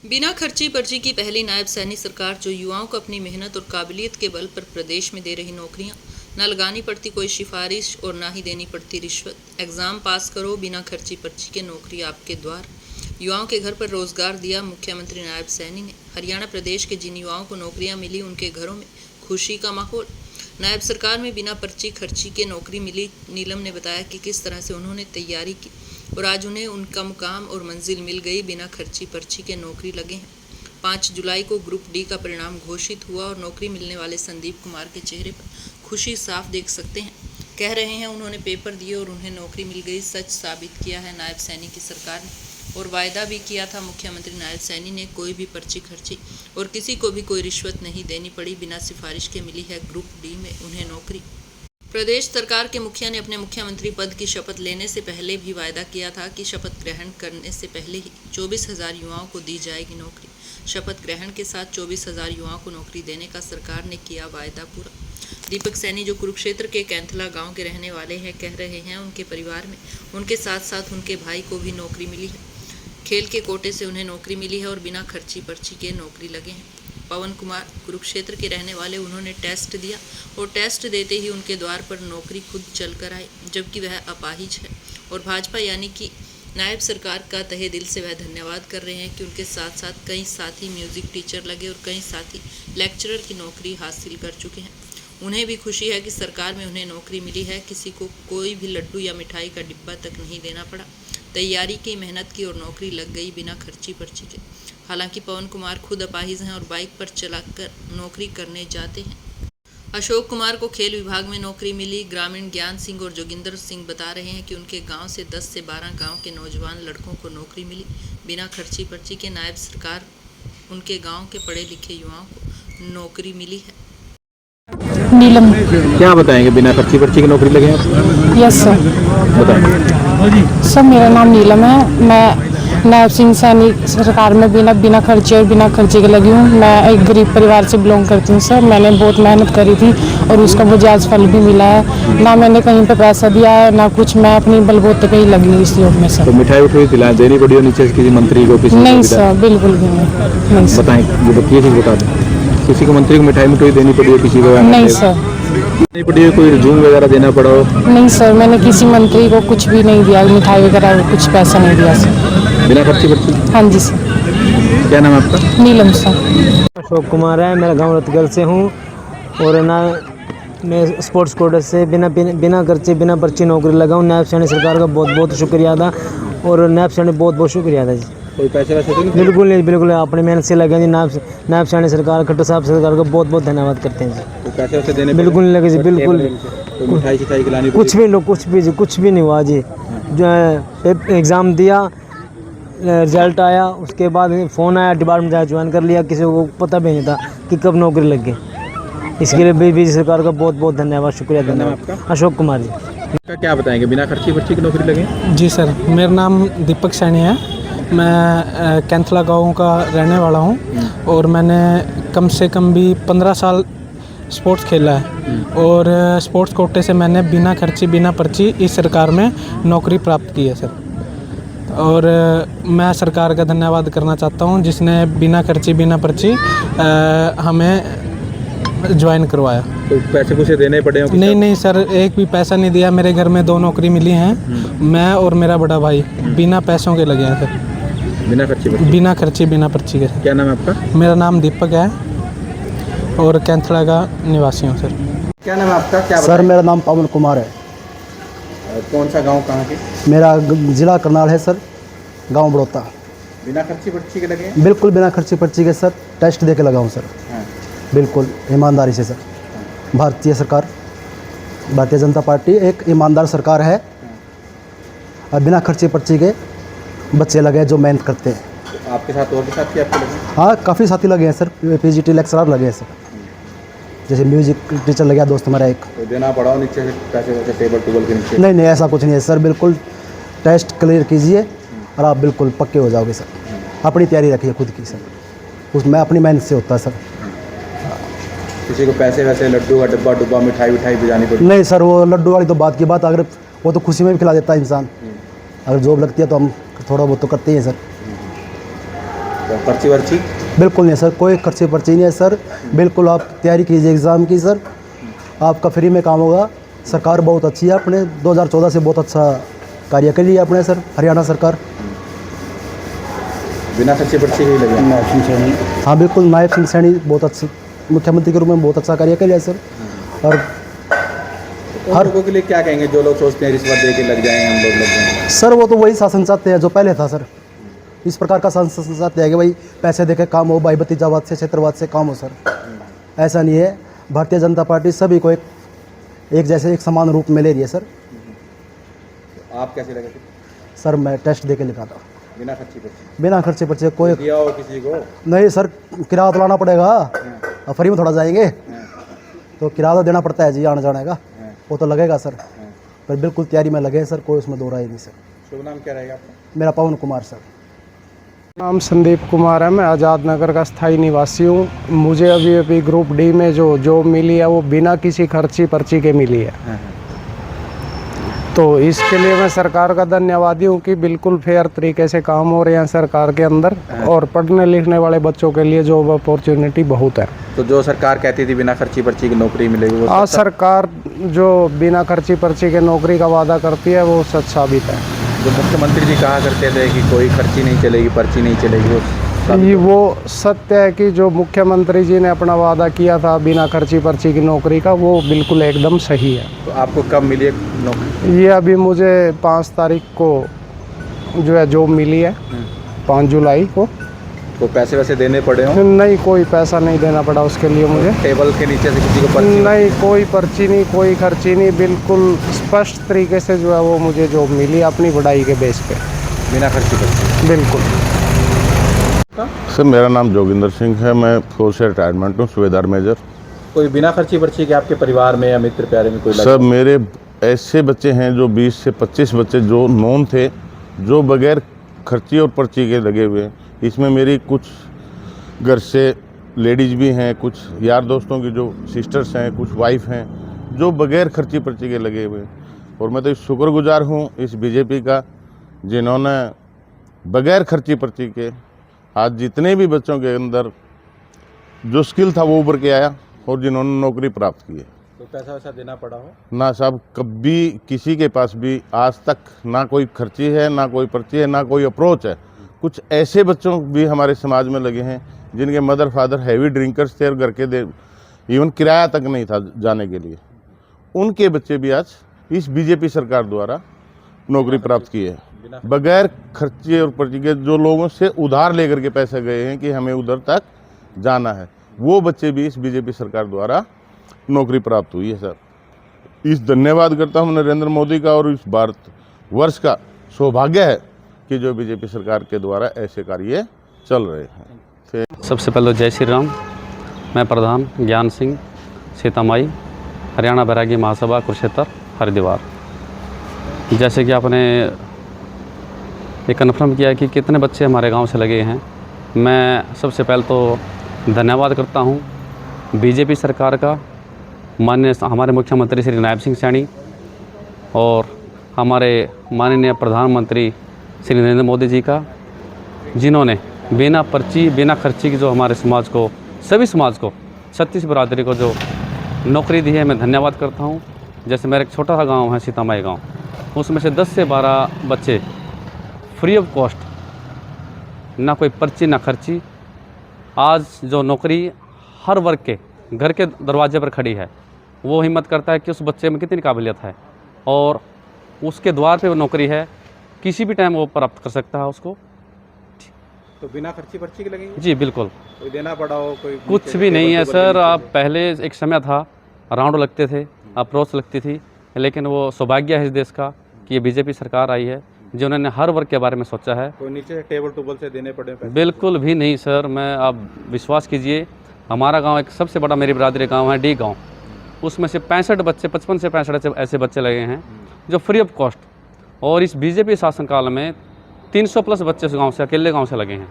बिना खर्ची पर्ची की पहली नायब सैनी सरकार जो युवाओं को अपनी मेहनत और काबिलियत के बल पर प्रदेश में दे रही नौकरियां, न लगानी पड़ती कोई सिफारिश और ना ही देनी पड़ती रिश्वत। एग्जाम पास करो, बिना खर्ची पर्ची के नौकरी आपके द्वार। युवाओं के घर पर रोजगार दिया मुख्यमंत्री नायब सैनी ने। हरियाणा प्रदेश के जिन युवाओं को नौकरियां मिली उनके घरों में खुशी का माहौल। नायब सरकार में बिना पर्ची खर्ची के नौकरी मिली। नीलम ने बताया कि किस तरह से उन्होंने तैयारी की और आज उन्हें उनका मुकाम और मंजिल मिल गई। बिना खर्ची पर्ची के नौकरी लगे हैं। 5 जुलाई को ग्रुप डी का परिणाम घोषित हुआ और नौकरी मिलने वाले संदीप कुमार के चेहरे पर खुशी साफ देख सकते हैं। कह रहे हैं उन्होंने पेपर दिए और उन्हें नौकरी मिल गई। सच साबित किया है नायब सैनी की सरकार ने और वायदा भी किया था मुख्यमंत्री नायब सैनी ने। कोई भी पर्ची खर्ची और किसी को भी कोई रिश्वत नहीं देनी पड़ी। बिना सिफारिश के मिली है ग्रुप डी में उन्हें नौकरी। प्रदेश सरकार के मुखिया ने अपने मुख्यमंत्री पद की शपथ लेने से पहले भी वायदा किया था कि शपथ ग्रहण करने से पहले ही 24,000 युवाओं को दी जाएगी नौकरी। शपथ ग्रहण के साथ 24,000 युवाओं को नौकरी देने का सरकार ने किया वायदा पूरा। दीपक सैनी जो कुरुक्षेत्र के कैंथला गांव के रहने वाले हैं, कह रहे हैं उनके परिवार में उनके साथ साथ उनके भाई को भी नौकरी मिली है। खेल के कोटे से उन्हें नौकरी मिली है और बिना खर्ची पर्ची के नौकरी लगे हैं। पवन कुमार कुरुक्षेत्र के रहने वाले, उन्होंने टेस्ट दिया और टेस्ट देते ही उनके द्वार पर नौकरी खुद चलकर आई, जबकि वह अपाहिज है और भाजपा यानी कि नायब सरकार का तहे दिल से वह धन्यवाद कर रहे हैं कि उनके साथ साथ कई साथी म्यूजिक टीचर लगे और कई साथी लेक्चरर की नौकरी हासिल कर चुके हैं। उन्हें भी खुशी है कि सरकार में उन्हें नौकरी मिली है। किसी को कोई भी लड्डू या मिठाई का डिब्बा तक नहीं देना पड़ा। तैयारी की, मेहनत की और नौकरी लग गई बिना खर्ची पर्ची के। हालांकि पवन कुमार खुद अपाहिज हैं और बाइक पर चलाकर नौकरी करने जाते हैं। अशोक कुमार को खेल विभाग में नौकरी मिली। ग्रामीण ज्ञान सिंह और जोगिंदर सिंह बता रहे हैं कि उनके गांव से 10 से 12 गांव के नौजवान लड़कों को नौकरी मिली बिना खर्ची पर्ची के। नायब सरकार उनके गांव के पढ़े लिखे युवाओं को नौकरी मिली है। नीलम। क्या बताएंगे, बिना खर्ची पर्ची की नौकरी लगे हैं आप? Yes sir. बताएं। सर मेरा नाम नीलम है। मैं नायब सिंह सैनी सरकार में बिना खर्चे और बिना खर्चे के लगी हूँ। मैं एक गरीब परिवार से बिलोंग करती हूँ सर। मैंने बहुत मेहनत करी थी और उसका मुझे आज फल भी मिला है। ना मैंने कहीं पे पैसा दिया है ना कुछ, मैं अपनी बलबूते पे ही लगी हूँ इस योग में सर। तो मिठाई उठाई दिला देनी पड़ी हो नीचे किसी मंत्री को? किसी नहीं सर, बिल्कुल भी नहीं सर। बताएं, ये चीज़ बता दें। किसी को मंत्री को मिठाई देनी पड़ी हो किसी को? नहीं सर। नहीं पड़ी हो? कोई रिज्यूम वगैरह देना पड़ा हो? नहीं सर, मैंने किसी मंत्री को कुछ भी नहीं दिया, मिठाई वगैरह कुछ पैसा नहीं दिया सर। बिना खर्ची पर्ची? हाँ जी सर। क्या नाम है आपका? नीलम सर। अशोक कुमार है, मेरा गांव रतगल से हूँ और ना मैं स्पोर्ट्स कोटे से बिना खर्चे बिना पर्ची नौकरी लगा हूँ। नायब सैनी सरकार का बहुत बहुत शुक्रिया था और नायब सैनी बहुत बहुत शुक्रिया था जी। कोई पैसे वैसे तो नहीं? बिल्कुल नहीं, बिल्कुल अपनी मेहनत से लगे जी। नायब सैनी सरकार, खट्टर साहब सरकार का बहुत बहुत धन्यवाद करते हैं जी। कोई पैसे वैसे देने बिल्कुल नहीं लगे जी, बिल्कुल मिठाई शिठाई खिलानी? कुछ भी लोग कुछ भी नहीं हुआ जी। जो है एग्ज़ाम दिया, रिजल्ट आया, उसके बाद फ़ोन आया, डिपार्टमेंट जाकर ज्वाइन कर लिया। किसी को पता भी नहीं था कि कब नौकरी लग गई। इसके लिए बीजेपी सरकार का बहुत बहुत धन्यवाद, शुक्रिया। धन्यवाद। अशोक कुमार जी। क्या बताएंगे, बिना खर्ची पर्ची की नौकरी लगे? जी सर, मेरा नाम दीपक सैनी है। मैं कैंथला गांव का रहने वाला हूं और मैंने कम से कम भी 15 साल स्पोर्ट्स खेला है और स्पोर्ट्स कोटे से मैंने बिना खर्ची बिना पर्ची इस सरकार में नौकरी प्राप्त की है सर। और मैं सरकार का धन्यवाद करना चाहता हूं जिसने बिना खर्ची बिना पर्ची हमें ज्वाइन करवाया। तो पैसे कुछ देने पड़े हो? नहीं सर, एक भी पैसा नहीं दिया। मेरे घर में 2 नौकरी मिली हैं। मैं और मेरा बड़ा भाई बिना पैसों के लगे हैं सर। बिना खर्ची पर्ची? बिना खर्ची बिना पर्ची के। क्या नाम है आपका? मेरा नाम दीपक है और कैंथला का निवासी हूँ सर। क्या नाम है आपका? क्या सर मेरा नाम पवन कुमार है। कौन सा गांव, कहाँ के? मेरा ज़िला करनाल है सर, गांव बड़ौता। बिना खर्ची पर्ची के लगे? बिल्कुल बिना खर्ची पर्ची के सर, टेस्ट दे के लगा हूँ सर। हाँ। बिल्कुल ईमानदारी से सर। भारतीय सरकार, भारतीय जनता पार्टी एक ईमानदार सरकार है और बिना खर्ची पर्ची के बच्चे लगे जो मेहनत करते हैं। तो आपके साथ और भी साथी आपके लगे? हाँ, काफ़ी साथी लगे हैं सर। पीजीटी लेक्चरर लगे हैं सर। जैसे म्यूजिक टीचर लगे दोस्त हमारा एक। तो देना पड़ा नीचे से पैसे वैसे टेबल के नीचे? नहीं, ऐसा कुछ नहीं है सर। बिल्कुल टेस्ट क्लियर कीजिए और आप बिल्कुल पक्के हो जाओगे सर। अपनी तैयारी रखिए खुद की सर, उसमें अपनी मेहनत से होता है सर। किसी को पैसे वैसे लड्डू का डिब्बा मिठाई भिजानी पड़ी? नहीं सर, वो लड्डू वाली तो बात की बात। अगर वो तो खुशी में भी खिला देता है इंसान। अगर जॉब लगती है तो हम थोड़ा बहुत तो करते ही हैं सर। पर्ची वर्ची? बिल्कुल नहीं सर, कोई खर्ची पर्ची नहीं है सर। बिल्कुल आप तैयारी कीजिए एग्ज़ाम की सर, आपका फ्री में काम होगा। सरकार बहुत अच्छी है, अपने 2014 से बहुत अच्छा कार्य कर लिया अपने सर, हरियाणा सरकार। बिना खर्ची पर्ची के ही लगे? नायब सिंह सैनी, हाँ बिल्कुल, नायब सिंह सैनी बहुत अच्छे मुख्यमंत्री के रूप में बहुत अच्छा कार्य कर लिया सर। और हर लोगों के लिए क्या कहेंगे जो लोग सोचते हैं रिश्वत दे के लग जाएंगे, हम लोग लग जाएंगे? सर वो तो वही शासन चाहते हैं जो पहले था सर। इस प्रकार का शासन चाहते हैं कि भाई पैसे दे के काम हो, भाई भतीजावाद से क्षेत्रवाद से काम हो सर। ऐसा नहीं है, भारतीय जनता पार्टी सभी को एक जैसे एक समान रूप में ले रही है सर। आप कैसे लगे थे? सर मैं टेस्ट दे के लिखा था बिना खर्ची पर्ची? बिना खर्चे पर्चे। कोई दिया हो किसी को? नहीं सर, किराया तो लाना पड़ेगा, अब फ्री में थोड़ा जाएंगे, तो किराया तो देना पड़ता है जी, आने जाने का वो तो लगेगा सर। पर बिल्कुल तैयारी में लगे हैं सर, कोई उसमें दो राय नहीं सर। शुभ नाम क्या रहेगा आपका? मेरा पवन कुमार सर। नाम संदीप कुमार है, मैं आज़ाद नगर का स्थायी निवासी हूँ। मुझे अभी ग्रुप डी में जो जॉब मिली है वो बिना किसी खर्ची पर्ची के मिली है। तो इसके लिए मैं सरकार का धन्यवादी हूँ कि बिल्कुल फेयर तरीके से काम हो रहे हैं सरकार के अंदर, और पढ़ने लिखने वाले बच्चों के लिए जॉब अपॉर्चुनिटी बहुत है। तो जो सरकार कहती थी बिना खर्ची पर्ची की नौकरी मिलेगी, वो आज सरकार जो बिना खर्ची पर्ची के नौकरी का वादा करती है वो सच साबित है। जो मुख्यमंत्री जी कहा करते थे कि कोई खर्ची नहीं चलेगी, पर्ची नहीं चलेगी, वो सत्य है कि जो मुख्यमंत्री जी ने अपना वादा किया था बिना खर्ची पर्ची की नौकरी का, वो बिल्कुल एकदम सही है। तो आपको कब मिली है नौकरी? ये अभी मुझे 5 तारीख को जो है जॉब मिली है, 5 जुलाई को। तो पैसे वैसे देने पड़े हो? नहीं, कोई पैसा नहीं देना पड़ा उसके लिए मुझे। टेबल के नीचे से किसी को पर्ची? नहीं, कोई पर्ची नहीं, कोई खर्ची नहीं, बिल्कुल स्पष्ट तरीके से जो है वो मुझे जॉब मिली अपनी पढ़ाई के बेस पे, बिना खर्ची पर्ची? बिल्कुल। सर मेरा नाम जोगिंदर सिंह है, मैं फौज से रिटायरमेंट हूँ, सूबेदार मेजर। कोई बिना खर्ची पर्ची के आपके परिवार में या मित्र प्यारे में कोई सर मेरे ऐसे बच्चे हैं जो 20 से 25 बच्चे जो नॉन थे, जो बगैर खर्ची और पर्ची के लगे हुए हैं। इसमें मेरी कुछ घर से लेडीज़ भी हैं, कुछ यार दोस्तों की जो सिस्टर्स हैं, कुछ वाइफ हैं जो बगैर खर्ची पर्ची के लगे हुए हैं। और मैं तो शुक्रगुजार हूँ इस बीजेपी का, जिन्होंने बगैर खर्ची पर्ची के आज जितने भी बच्चों के अंदर जो स्किल था वो उभर के आया और जिन्होंने नौकरी प्राप्त की है। तो पैसा वैसा देना पड़ा हो? ना साहब, कभी किसी के पास भी आज तक ना कोई खर्ची है, ना कोई पर्ची है, ना कोई अप्रोच है। कुछ ऐसे बच्चों भी हमारे समाज में लगे हैं जिनके मदर फादर हैवी ड्रिंकर्स थे और घर के इवन किराया तक नहीं था जाने के लिए। उनके बच्चे भी आज इस बीजेपी सरकार द्वारा नौकरी प्राप्त की है, बगैर खर्चे और पर्ची के। जो लोगों से उधार लेकर के पैसे गए हैं कि हमें उधर तक जाना है, वो बच्चे भी इस बीजेपी सरकार द्वारा नौकरी प्राप्त हुई है। सर इस धन्यवाद करता हूँ नरेंद्र मोदी का, और इस भारत वर्ष का सौभाग्य है कि जो बीजेपी सरकार के द्वारा ऐसे कार्य चल रहे हैं। सबसे पहले जय श्री राम। मैं प्रधान ज्ञान सिंह, सीतामाई, हरियाणा बैरागी महासभा कुरुक्षेत्र हरिद्वार। जैसे कि आपने ये कन्फर्म किया कि कितने बच्चे हमारे गांव से लगे हैं, मैं सबसे पहले तो धन्यवाद करता हूं बीजेपी सरकार का, माननीय हमारे मुख्यमंत्री श्री नायब सिंह सैनी और हमारे माननीय प्रधानमंत्री श्री नरेंद्र मोदी जी का, जिन्होंने बिना पर्ची बिना खर्ची की जो हमारे समाज को, सभी समाज को, 36 बरादरी को जो नौकरी दी है, मैं धन्यवाद करता हूं। जैसे मेरा एक छोटा सा गांव है सीतामाई गांव, उसमें से 10 से 12 बच्चे फ्री ऑफ कॉस्ट, ना कोई पर्ची ना खर्ची, आज जो नौकरी हर वर्ग के घर के दरवाजे पर खड़ी है, वो हिम्मत करता है कि उस बच्चे में कितनी काबिलियत है और उसके द्वार पे वो नौकरी है, किसी भी टाइम वो प्राप्त कर सकता है उसको। तो बिना खर्ची पर्ची के लगेंगे? जी बिल्कुल, कोई देना पड़ा हो? कोई कुछ भी नहीं है सर। आप पहले एक समय था राउंड लगते थे, अप्रोच लगती थी, लेकिन वो सौभाग्य है इस देश का कि ये बीजेपी सरकार आई है जिन्होंने हर वर्ग के बारे में सोचा है। कोई नीचे टेबल टूबल से देने पड़े पैसे? बिल्कुल भी नहीं सर। मैं आप विश्वास कीजिए, हमारा गांव एक सबसे बड़ा मेरी बिरादरी गांव है डी गांव, उसमें से 65 बच्चे, 55 से 65 ऐसे बच्चे लगे हैं जो फ्री ऑफ कॉस्ट, और इस बीजेपी शासनकाल में 300 प्लस बच्चे उस गाँव से, अकेले गाँव से लगे हैं।